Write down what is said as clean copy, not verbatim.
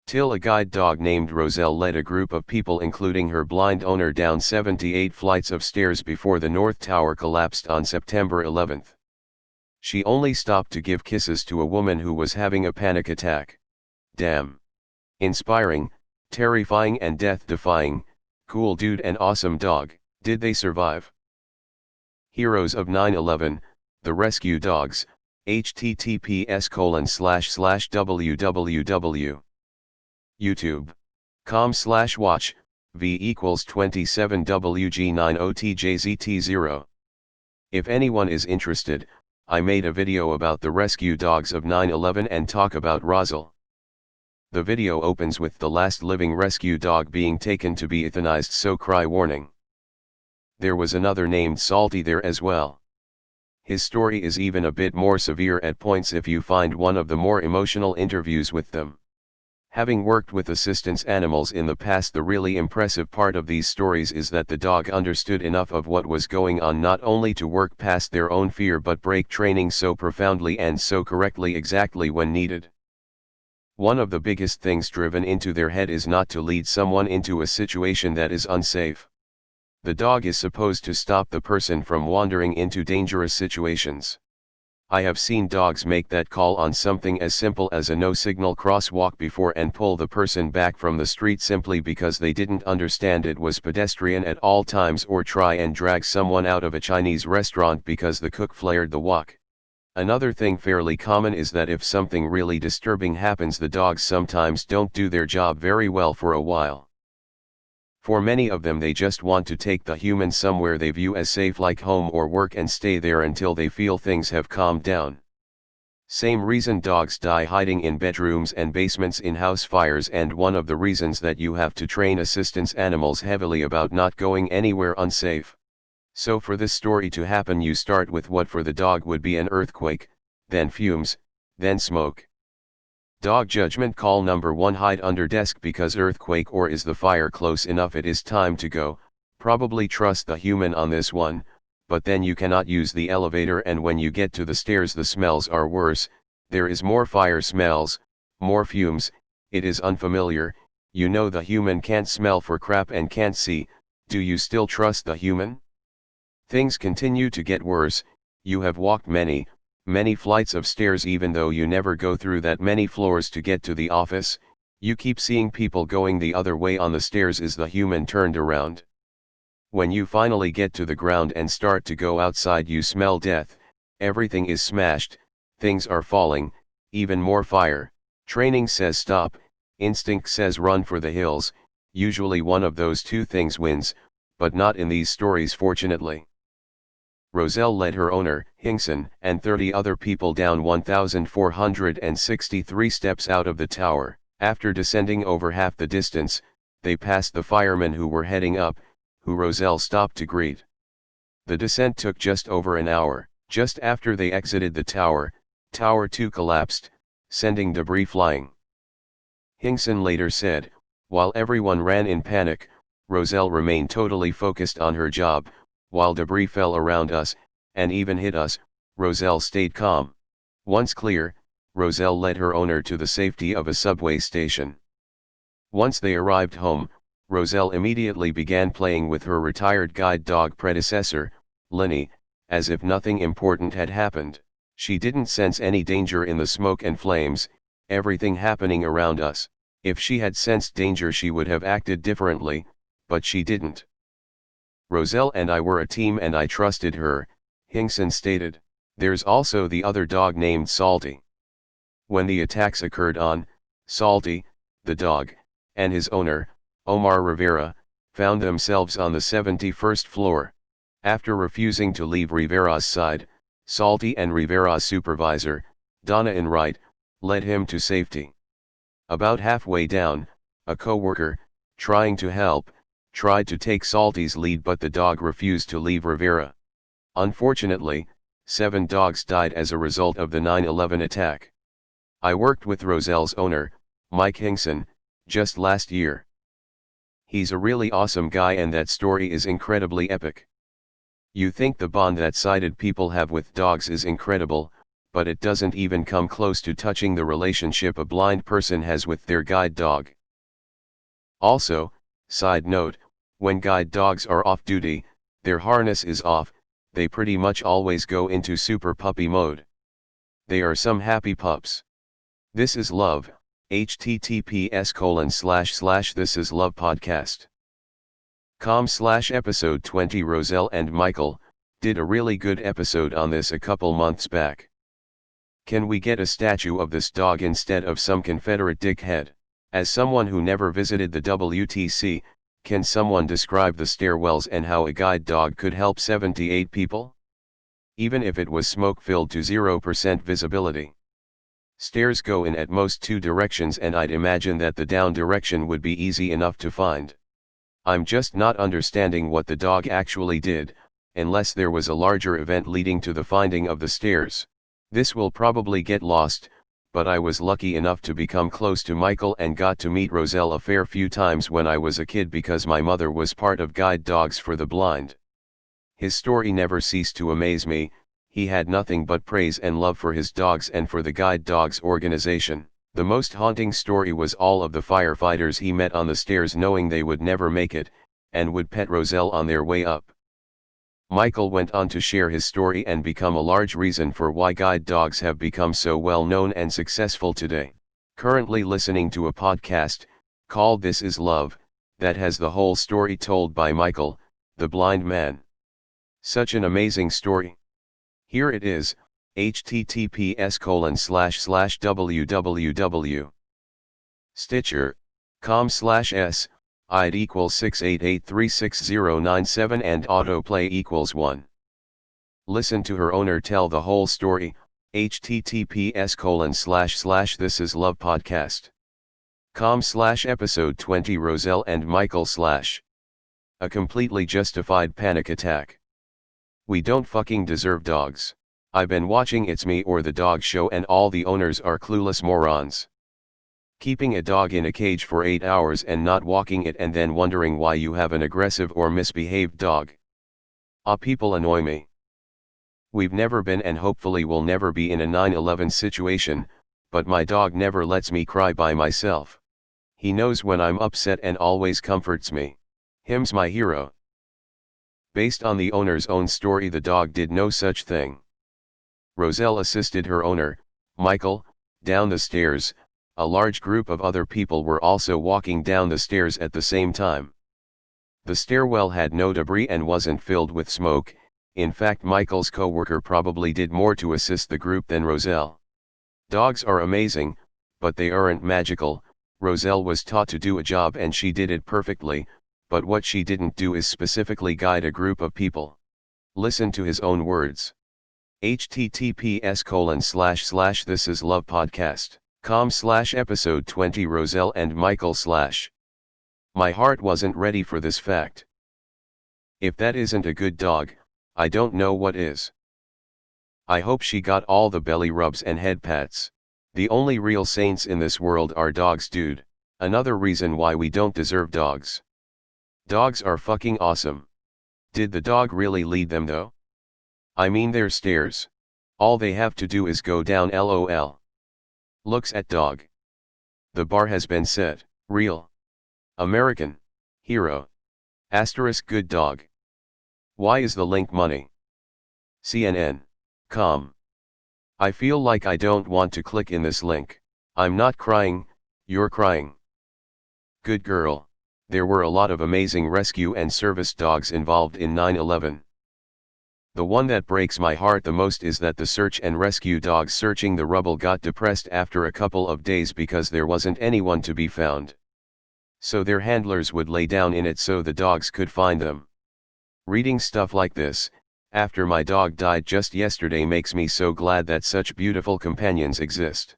TIL, a guide dog named Roselle, led a group of people including her blind owner down 78 flights of stairs before the North Tower collapsed on September 11. She only stopped to give kisses to a woman who was having a panic attack. Damn. Inspiring, terrifying and death-defying, cool dude and awesome dog. Did they survive? Heroes of 9/11, the rescue dogs, https://www. YouTube.com/watch, v=27wg90tjzt0. If anyone is interested, I made a video about the rescue dogs of 9/11 and talk about Roselle. The video opens with the last living rescue dog being taken to be euthanized, so cry warning. There was another named Salty there as well. His story is even a bit more severe at points if you find one of the more emotional interviews with them. Having worked with assistance animals in the past, the really impressive part of these stories is that the dog understood enough of what was going on not only to work past their own fear but break training so profoundly and so correctly exactly when needed. One of the biggest things driven into their head is not to lead someone into a situation that is unsafe. The dog is supposed to stop the person from wandering into dangerous situations. I have seen dogs make that call on something as simple as a no-signal crosswalk before and pull the person back from the street simply because they didn't understand it was pedestrian at all times, or try and drag someone out of a Chinese restaurant because the cook flared the wok. Another thing fairly common is that if something really disturbing happens, the dogs sometimes don't do their job very well for a while. For many of them, they just want to take the human somewhere they view as safe, like home or work, and stay there until they feel things have calmed down. Same reason dogs die hiding in bedrooms and basements in house fires, and one of the reasons that you have to train assistance animals heavily about not going anywhere unsafe. So for this story to happen, you start with what for the dog would be an earthquake, then fumes, then smoke. Dog judgment call number 1: hide under desk because earthquake, or is the fire close enough? It is time to go. Probably trust the human on this one, but then you cannot use the elevator, and when you get to the stairs the smells are worse. There is more fire smells, more fumes, it is unfamiliar. You know the human can't smell for crap and can't see. Do you still trust the human? Things continue to get worse. You have walked many flights of stairs even though you never go through that many floors to get to the office. You keep seeing people going the other way on the stairs. Is the human turned around? When you finally get to the ground and start to go outside, you smell death. Everything is smashed, things are falling, even more fire. Training says stop, instinct says run for the hills. Usually one of those two things wins, but not in these stories, fortunately. Roselle led her owner, Hinkson, and 30 other people down 1,463 steps out of the tower. After descending over half the distance, they passed the firemen who were heading up, who Roselle stopped to greet. The descent took just over an hour. Just after they exited the tower, Tower 2 collapsed, sending debris flying. Hinkson later said, "While everyone ran in panic, Roselle remained totally focused on her job. While debris fell around us, and even hit us, Roselle stayed calm." Once clear, Roselle led her owner to the safety of a subway station. Once they arrived home, Roselle immediately began playing with her retired guide dog predecessor, Linny, as if nothing important had happened. She didn't sense any danger in the smoke and flames, everything happening around us. If she had sensed danger she would have acted differently, but she didn't. "Roselle and I were a team and I trusted her," Hinkson stated. There's also the other dog named Salty. When the attacks occurred on Salty, the dog, and his owner, Omar Rivera, found themselves on the 71st floor. After refusing to leave Rivera's side, Salty and Rivera's supervisor, Donna Enright, led him to safety. About halfway down, a co-worker, trying to help, tried to take Salty's lead, but the dog refused to leave Rivera. Unfortunately, 7 dogs died as a result of the 9/11 attack. I worked with Roselle's owner, Mike Hinkson, just last year. He's a really awesome guy and that story is incredibly epic. You think the bond that sighted people have with dogs is incredible, but it doesn't even come close to touching the relationship a blind person has with their guide dog. Also, side note, when guide dogs are off duty, their harness is off, they pretty much always go into super puppy mode. They are some happy pups. This is love, https://thisislovepodcast.com/episode 20. Roselle and Michael did a really good episode on this a couple months back. Can we get a statue of this dog instead of some Confederate dickhead? As someone who never visited the WTC, can someone describe the stairwells and how a guide dog could help 78 people? Even if it was smoke-filled to 0% visibility. Stairs go in at most 2 directions, and I'd imagine that the down direction would be easy enough to find. I'm just not understanding what the dog actually did, unless there was a larger event leading to the finding of the stairs. This will probably get lost, but I was lucky enough to become close to Michael and got to meet Roselle a fair few times when I was a kid because my mother was part of Guide Dogs for the Blind. His story never ceased to amaze me. He had nothing but praise and love for his dogs and for the Guide Dogs organization. The most haunting story was all of the firefighters he met on the stairs knowing they would never make it, and would pet Roselle on their way up. Michael went on to share his story and become a large reason for why guide dogs have become so well known and successful today. Currently listening to a podcast called This Is Love that has the whole story told by Michael, the blind man. Such an amazing story. Here it is, https://www.stitcher.com/s id equals 688366097 and autoplay equals 1. Listen to her owner tell the whole story, https://thisislovepodcast.com/episode 20. Roselle and Michael / a completely justified panic attack. We don't fucking deserve dogs. I've been watching It's Me or the Dog Show and all the owners are clueless morons. Keeping a dog in a cage for 8 hours and not walking it and then wondering why you have an aggressive or misbehaved dog. People annoy me. We've never been and hopefully will never be in a 9/11 situation, but my dog never lets me cry by myself. He knows when I'm upset and always comforts me. Him's my hero. Based on the owner's own story, the dog did no such thing. Roselle assisted her owner, Michael, down the stairs. A large group of other people were also walking down the stairs at the same time. The stairwell had no debris and wasn't filled with smoke. In fact, Michael's co-worker probably did more to assist the group than Roselle. Dogs are amazing, but they aren't magical. Roselle was taught to do a job and she did it perfectly, but what she didn't do is specifically guide a group of people. Listen to his own words. https://thisislovepodcast.com/episode 20. Roselle and Michael / my heart wasn't ready for this fact. If that isn't a good dog, I don't know what is. I hope she got all the belly rubs and head pats. The only real saints in this world are dogs, dude. Another reason why we don't deserve dogs. Dogs are fucking awesome. Did the dog really lead them though? I mean, their stairs. All they have to do is go down, lol. Looks at dog. The bar has been set. Real. American. Hero. * good dog. Why is the link money? CNN.com. I feel like I don't want to click in this link. I'm not crying, you're crying. Good girl. There were a lot of amazing rescue and service dogs involved in 9/11. The one that breaks my heart the most is that the search and rescue dogs searching the rubble got depressed after a couple of days because there wasn't anyone to be found. So their handlers would lay down in it so the dogs could find them. Reading stuff like this, after my dog died just yesterday, makes me so glad that such beautiful companions exist.